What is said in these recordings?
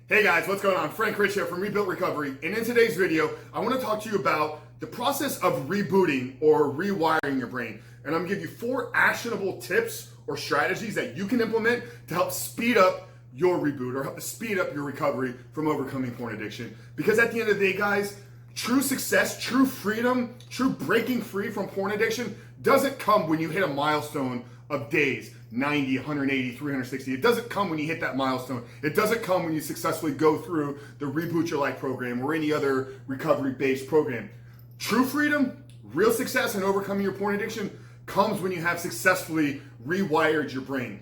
Hey guys, what's going on? Frank Rich here from Rebuilt Recovery, and in today's video, I want to talk to you about the process of rebooting or rewiring your brain. And I'm going to give you 4 actionable tips or strategies that you can implement to help speed up your reboot or help speed up your recovery from overcoming porn addiction. Because at the end of the day, guys, true success, true freedom, true breaking free from porn addiction doesn't come when you hit a milestone of days, 90, 180, 360. It doesn't come when you hit that milestone. It doesn't come when you successfully go through the Reboot Your Life program or any other recovery-based program. True freedom, real success in overcoming your porn addiction comes when you have successfully rewired your brain.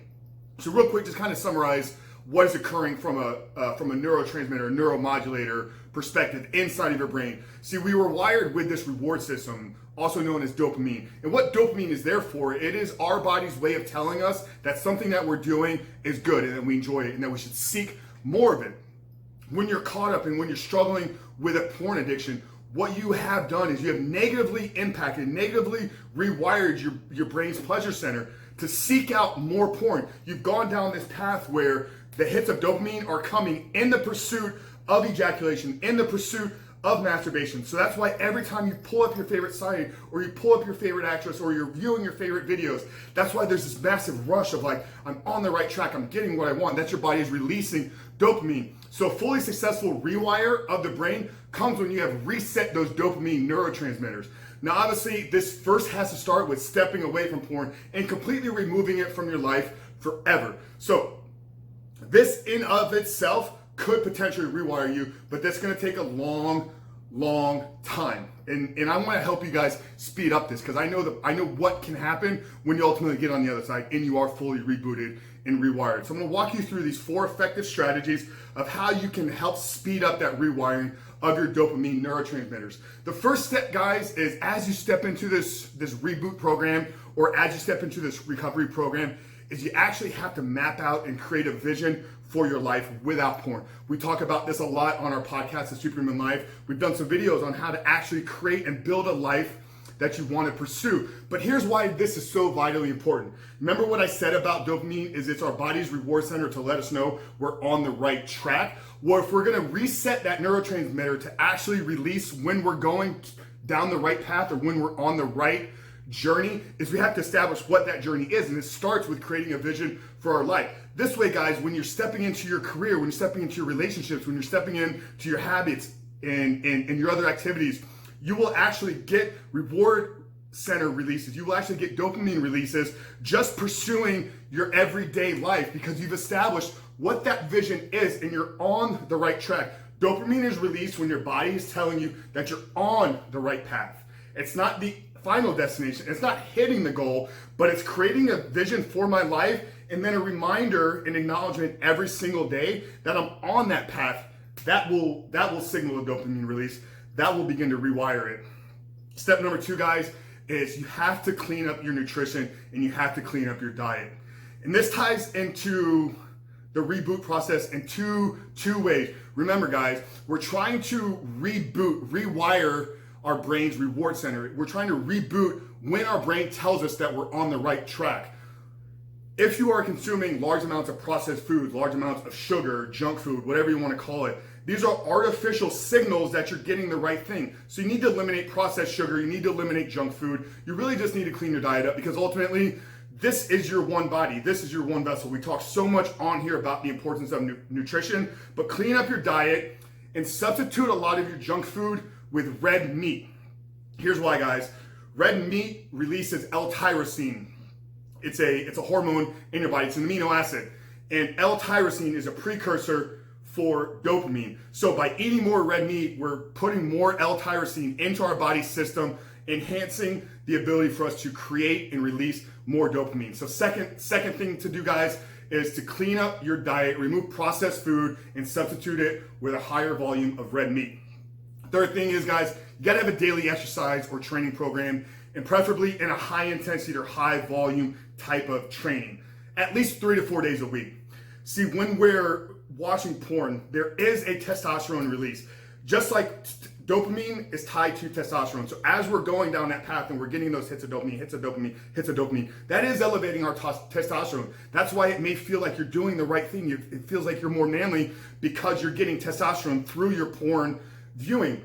So real quick, just kind of summarize what is occurring from a neurotransmitter, neuromodulator perspective inside of your brain. See, we were wired with this reward system, also known as dopamine. And what dopamine is there for, it is our body's way of telling us that something that we're doing is good and that we enjoy it and that we should seek more of it. When you're caught up and when you're struggling with a porn addiction, what you have done is you have negatively impacted, negatively rewired your brain's pleasure center to seek out more porn. You've gone down this path where the hits of dopamine are coming in the pursuit of ejaculation, in the pursuit of masturbation. So that's why every time you pull up your favorite site or you pull up your favorite actress or you're viewing your favorite videos, that's why there's this massive rush of like, I'm on the right track, I'm getting what I want. That's your body is releasing dopamine. So fully successful rewire of the brain comes when you have reset those dopamine neurotransmitters. Now, obviously, this first has to start with stepping away from porn and completely removing it from your life forever. So this in of itself could potentially rewire you, but that's gonna take a long time. And I wanna help you guys speed up this because I know what can happen when you ultimately get on the other side and you are fully rebooted and rewired. So I'm gonna walk you through these 4 effective strategies of how you can help speed up that rewiring of your dopamine neurotransmitters. The first step, guys, is as you step into this reboot program or as you step into this recovery program, is you actually have to map out and create a vision for your life without porn. We talk about this a lot on our podcast, The Superhuman Life. We've done some videos on how to actually create and build a life that you want to pursue. But here's why this is so vitally important. Remember what I said about dopamine is it's our body's reward center to let us know we're on the right track. Well, if we're gonna reset that neurotransmitter to actually release when we're going down the right path or when we're on the right journey, is we have to establish what that journey is. And it starts with creating a vision for our life. This way, guys, when you're stepping into your career, when you're stepping into your relationships, when you're stepping into your habits and your other activities, you will actually get reward center releases. You will actually get dopamine releases just pursuing your everyday life because you've established what that vision is and you're on the right track. Dopamine is released when your body is telling you that you're on the right path. It's not the final destination. It's not hitting the goal, but it's creating a vision for my life and then a reminder and acknowledgement every single day that I'm on that path. That will signal a dopamine release. That will begin to rewire it. Step number 2, guys, is you have to clean up your nutrition and you have to clean up your diet. And this ties into the reboot process in two ways. Remember, guys, we're trying to rewire our brain's reward center. We're trying to reboot when our brain tells us that we're on the right track. If you are consuming large amounts of processed foods, large amounts of sugar, junk food, whatever you want to call it, these are artificial signals that you're getting the right thing. So you need to eliminate processed sugar, you need to eliminate junk food. You really just need to clean your diet up because ultimately, this is your one body, this is your one vessel. We talk so much on here about the importance of nutrition, but clean up your diet and substitute a lot of your junk food with red meat. Here's why, guys. Red meat releases L-tyrosine. It's a hormone in your body. It's an amino acid. And L-tyrosine is a precursor for dopamine. So by eating more red meat, we're putting more L-tyrosine into our body system, enhancing the ability for us to create and release more dopamine. So second thing to do, guys, is to clean up your diet, remove processed food, and substitute it with a higher volume of red meat. Third thing is, guys, you gotta have a daily exercise or training program, and preferably in a high intensity or high volume type of training, at least 3 to 4 days a week. See, when we're watching porn, there is a testosterone release. Just like dopamine is tied to testosterone. So as we're going down that path and we're getting those hits of dopamine, that is elevating our testosterone. That's why it may feel like you're doing the right thing. It feels like you're more manly because you're getting testosterone through your porn viewing.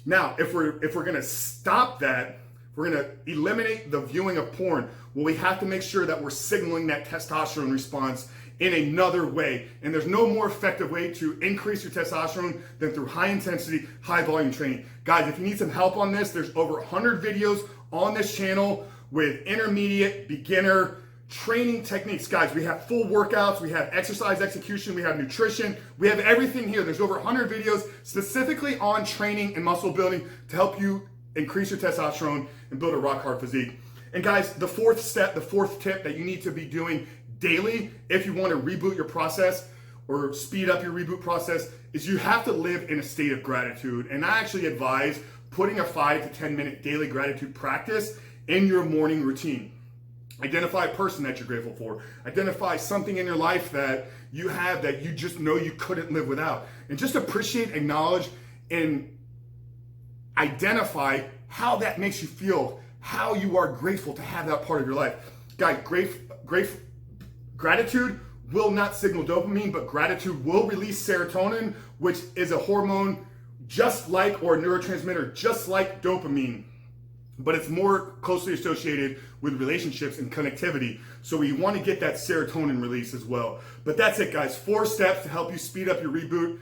Now, if we're gonna stop that, we're gonna eliminate the viewing of porn, well, we have to make sure that we're signaling that testosterone response in another way. And there's no more effective way to increase your testosterone than through high intensity, high volume training. Guys, if you need some help on this, there's over 100 videos on this channel with intermediate, beginner training techniques. Guys, we have full workouts, we have exercise execution, we have nutrition, we have everything here. There's over 100 videos specifically on training and muscle building to help you increase your testosterone and build a rock hard physique. And guys, the fourth tip that you need to be doing daily if you want to reboot your process or speed up your reboot process is you have to live in a state of gratitude. And I actually advise putting a 5 to 10 minute daily gratitude practice in your morning routine. Identify a person that you're grateful for. Identify something in your life that you have that you just know you couldn't live without. And just appreciate, acknowledge, and identify how that makes you feel, how you are grateful to have that part of your life. Guys, gratitude will not signal dopamine, but gratitude will release serotonin, which is a hormone just like, or a neurotransmitter, just like dopamine, but it's more closely associated with relationships and connectivity. So we want to get that serotonin release as well. But that's it, guys. 4 steps to help you speed up your reboot.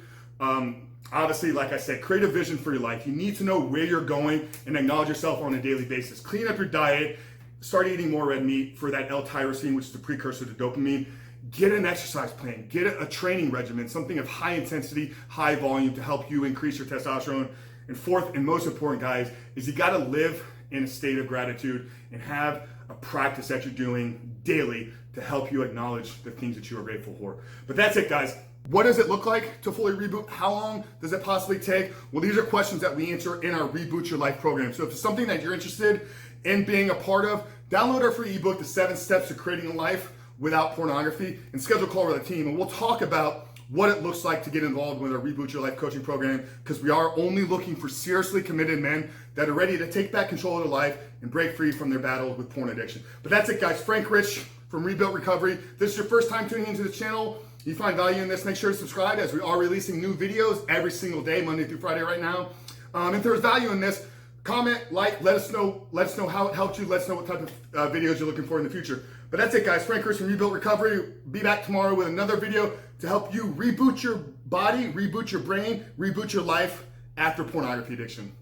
Obviously, like I said, create a vision for your life. You need to know where you're going and acknowledge yourself on a daily basis. Clean up your diet. Start eating more red meat for that L-tyrosine, which is the precursor to dopamine. Get an exercise plan. Get a training regimen, something of high intensity, high volume to help you increase your testosterone. And fourth, and most important, guys, is you got to live in a state of gratitude and have a practice that you're doing daily to help you acknowledge the things that you are grateful for. But that's it, guys. What does it look like to fully reboot? How long does it possibly take? Well, these are questions that we answer in our Reboot Your Life program. So if it's something that you're interested in being a part of, download our free ebook, The 7 Steps to Creating a Life Without Pornography, and schedule a call with the team. And we'll talk about what it looks like to get involved with our Reboot Your Life coaching program, because we are only looking for seriously committed men that are ready to take back control of their life and break free from their battle with porn addiction. But that's it, guys. Frank Rich from Rebuilt Recovery. If this is your first time tuning into the channel, you find value in this, make sure to subscribe, as we are releasing new videos every single day, Monday through Friday right now. If there's value in this, comment, like, let us know how it helped you. Let us know what type of videos you're looking for in the future. But that's it, guys. Frank Rich from Rebuilt Recovery. Be back tomorrow with another video to help you reboot your body, reboot your brain, reboot your life after pornography addiction.